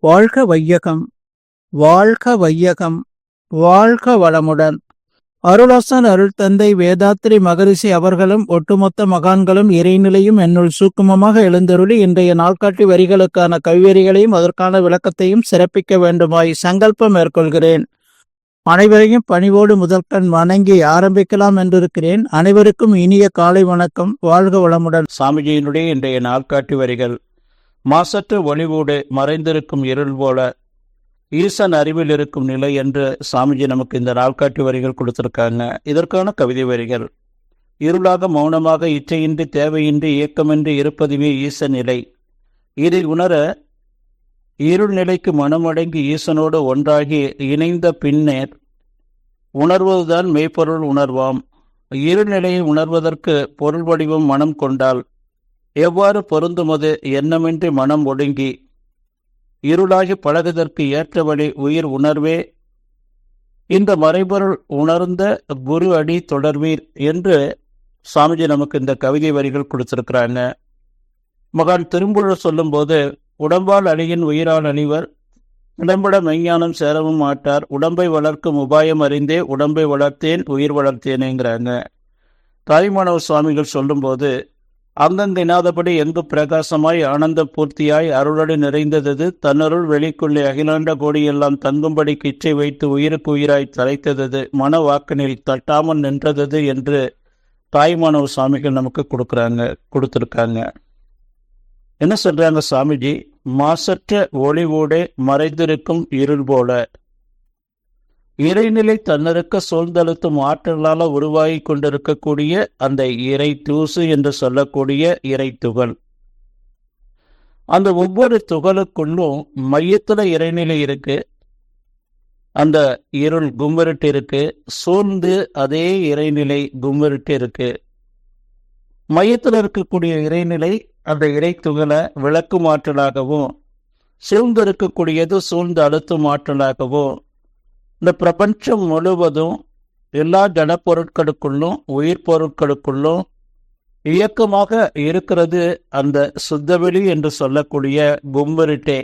வாழ்க வையகம், வாழ்க வையகம், வாழ்க வளமுடன். அருளாசன் அருள் தந்தை வேதாத்ரி மகரிஷி அவர்களும் ஒட்டுமொத்த மகான்களும் இறைநிலையும் என்னுள் சூக்குமமாக எழுந்தருளி இன்றைய நாள்காட்டி வரிகளுக்கான கவிவரிகளையும் அதற்கான விளக்கத்தையும் சிறப்பிக்க வேண்டுமாய் சங்கல்பம் மேற்கொள்கிறேன். அனைவரையும் பணிவோடு முதற்கண் வணங்கி ஆரம்பிக்கலாம் என்றிருக்கிறேன். அனைவருக்கும் இனிய காலை வணக்கம். வாழ்க வளமுடன். சாமிஜியினுடைய இன்றைய நாள்காட்டி வரிகள். மாசற்ற ஒளிவோடு மறைந்திருக்கும் இருள் போல ஈசன் அறிவில் இருக்கும் நிலை என்று சாமிஜி நமக்கு இந்த நாள்காட்டி வரிகள் கொடுத்திருக்காங்க. இதற்கான கவிதை வரிகள். இருளாக மௌனமாக இச்சையின்றி தேவையின்றி இயக்கமின்றி இருப்பதுவே ஈச நிலை. இதை உணர இருள் நிலைக்கு மனமடங்கி ஈசனோடு ஒன்றாகி இணைந்த பின்னர் உணர்வதுதான் மெய்ப்பொருள் உணர்வாம். இருள் நிலையை உணர்வதற்கு பொருள் வடிவம் மனம் கொண்டால் எவ்வாறு பொருந்துமது எண்ணமின்றி மனம் ஒடுங்கி இருளாகி பழகுதற்கு ஏற்ற வழி உயிர் உணர்வே இந்த மறைபொருள் உணர்ந்த குரு அடி தொடர்வீர் என்று சாமிஜி நமக்கு இந்த கவிதை வரிகள் கொடுத்திருக்கிறாங்க. மகான் திரும்புழல் சொல்லும் போது, உடம்பால் அழியின் உயிரால் அழிவர், உடம்பட மெய்ஞானம் சேரவும் மாட்டார், உடம்பை வளர்க்கும் உபாயம் அறிந்தே உடம்பை வளர்த்தேன் உயிர் வளர்த்தேனேங்கிறாங்க. தாய்மானவ சுவாமிகள் சொல்லும்போது, அங்கங்கினாதபடி எங்கு பிரகாசமாய் ஆனந்த பூர்த்தியாய் அருளடி நிறைந்தது, தன்னருள் வெளிக்குள்ளே அகிலாண்ட கோடியெல்லாம் தங்கும்படி கிச்சை வைத்து உயிருக்கு உயிராய் தலைத்தது, மன வாக்கனில் தட்டாமல் நின்றது என்று தாய்மானவ சுவாமிகள் நமக்கு கொடுத்திருக்காங்க. என்ன சொல்றாங்க சாமிஜி? மாசற்ற ஒளிவோடு மறைந்திருக்கும் இருள் போல இறைநிலை தன்னருக்க சூழ்ந்தழுத்தும் ஆற்றலால் உருவாகி கொண்டிருக்கக்கூடிய அந்த இறை தூசு என்று சொல்லக்கூடிய இறை துகள். அந்த ஒவ்வொரு துகளுக்குள்ளும் மையத்துல இறைநிலை இருக்கு, அந்த இருள் கும்மிருட்டு இருக்கு, சூழ்ந்து அதே இறைநிலை கும்மிருட்டு இருக்கு. மையத்தில் இருக்கக்கூடிய இறைநிலை அந்த இறை துகளை விளக்கும் ஆற்றலாகவும், சூழ்ந்து இருக்கக்கூடியது சூழ்ந்து அழுத்தும் ஆற்றலாகவும், இந்த பிரபஞ்சம் முழுவதும் எல்லா ஜடப்பொருட்களுக்குள்ளும் உயிர் பொருட்களுக்குள்ளும் இயக்கமாக இருக்கிறது அந்த சுத்தவெளி என்று சொல்லக்கூடிய கும்மிருட்டே.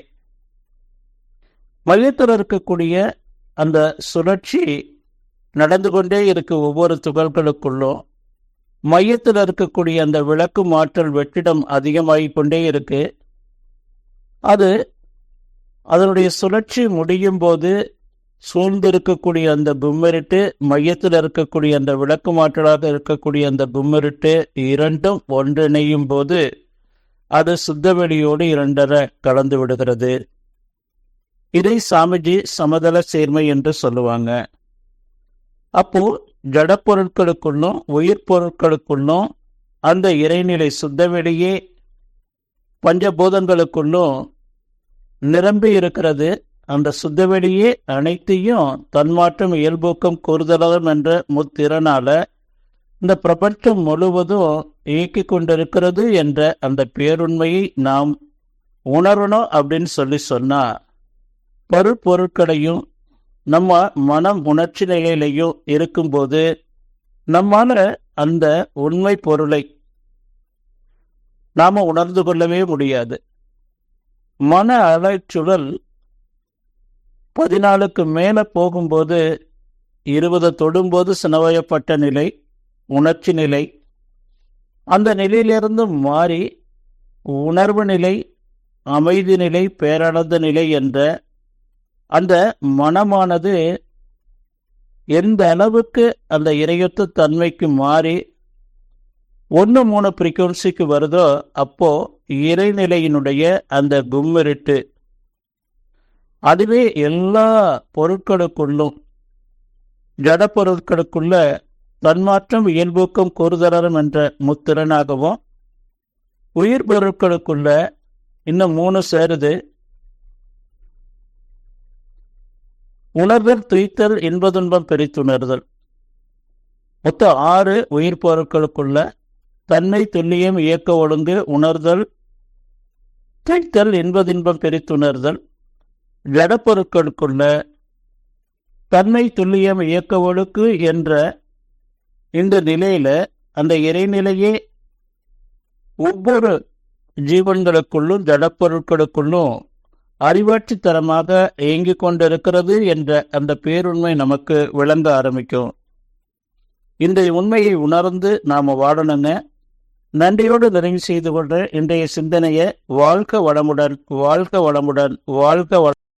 மையத்தில் இருக்கக்கூடிய அந்த சுழற்சி நடந்து கொண்டே இருக்கு ஒவ்வொரு துகள்களுக்குள்ளும். மையத்தில் இருக்கக்கூடிய அந்த விளக்கும் ஆற்றல் வெற்றிடம் அதிகமாகிக் கொண்டே இருக்கு. அது அதனுடைய சுழற்சி முடியும் போது சூழ்ந்து இருக்கக்கூடிய அந்த கும்மிருட்டு, மையத்தில் இருக்கக்கூடிய அந்த விளக்கு மாற்றலாக இருக்கக்கூடிய அந்த கும்மிருட்டு இரண்டும் ஒன்றிணையும் போது அது சுத்தவெளியோடு இரண்டரை கலந்து விடுகிறது. இதை சாமிஜி சமதள சேர்மை என்று சொல்லுவாங்க. அப்போ ஜடப்பொருட்களுக்குள்ளும் உயிர் பொருட்களுக்குள்ளும் அந்த இறைநிலை சுத்தவெளியே பஞ்சபூதங்களுக்குள்ளும் நிரம்பி இருக்கிறது. அந்த சுத்தவெளியே அனைத்தையும் தன்மாற்றம் இயல்பூக்கம் கூறுதலும் என்ற முத்திறனால இந்த பிரபஞ்சம் முழுவதும் இயக்கி கொண்டிருக்கிறது என்ற அந்த பேருண்மையை நாம் உணரணும் அப்படின்னு சொன்னா, பொருட்களையும் நம்ம மனம் உணர்ச்சி நிலையிலையும் இருக்கும்போது நம்மால அந்த உண்மை பொருளை நாம உணர்ந்து கொள்ளவே முடியாது. மன அலைச்சுழல் 14க்கு மேல போகும்போது 20 தொடும்போது சினவயப்பட்ட நிலை, உணர்ச்சி நிலை, அந்த நிலையிலிருந்து மாறி உணர்வு நிலை, அமைதி நிலை, பேரானந்த நிலை என்ற அந்த மனமானது எந்த அளவுக்கு அந்த இறையொத்த தன்மைக்கு மாறி 1-3 ஃப்ரீக்வன்சிக்கு வருதோ அப்போ இறைநிலையினுடைய அந்த கும்மிருட்டு அதுவே எல்லா பொருட்களுக்குள்ளும் ஜட பொருட்களுக்குள்ள தன்மாற்றம் இயல்பூக்கம் கூறுதலும் என்ற முத்திறனாகவும், உயிர் பொருட்களுக்குள்ள இன்னும் 3 சேருது, உணர்தல், துய்த்தல், இன்பதுன்பம் பிரித்துணர்தல். மொத்தம் 6 உயிர் பொருட்களுக்குள்ள தன்மை, துல்லியம், இயக்க ஒழுங்கு, உணர்தல், துய்த்தல், இன்பதின்பம் பிரித்துணர்தல். ஜடப்பொருட்களுக்குள்ள தன்மை, துல்லியம், இயக்க ஒழுக்கு என்ற இந்த நிலையில அந்த இறைநிலையே ஒவ்வொரு ஜீவன்களுக்குள்ளும் ஜடப்பொருட்களுக்குள்ளும் அறிவாட்சித்தனமாக இயங்கிக் கொண்டிருக்கிறது என்ற அந்த பேருண்மை நமக்கு விளங்க ஆரம்பிக்கும். இந்த உண்மையை உணர்ந்து நாம் வாழணுங்க. நன்றியோடு நிறைவு செய்து கொண்ட இன்றைய சிந்தனையை வாழ்க வளமுடன், வாழ்க வளமுடன், வாழ்க வள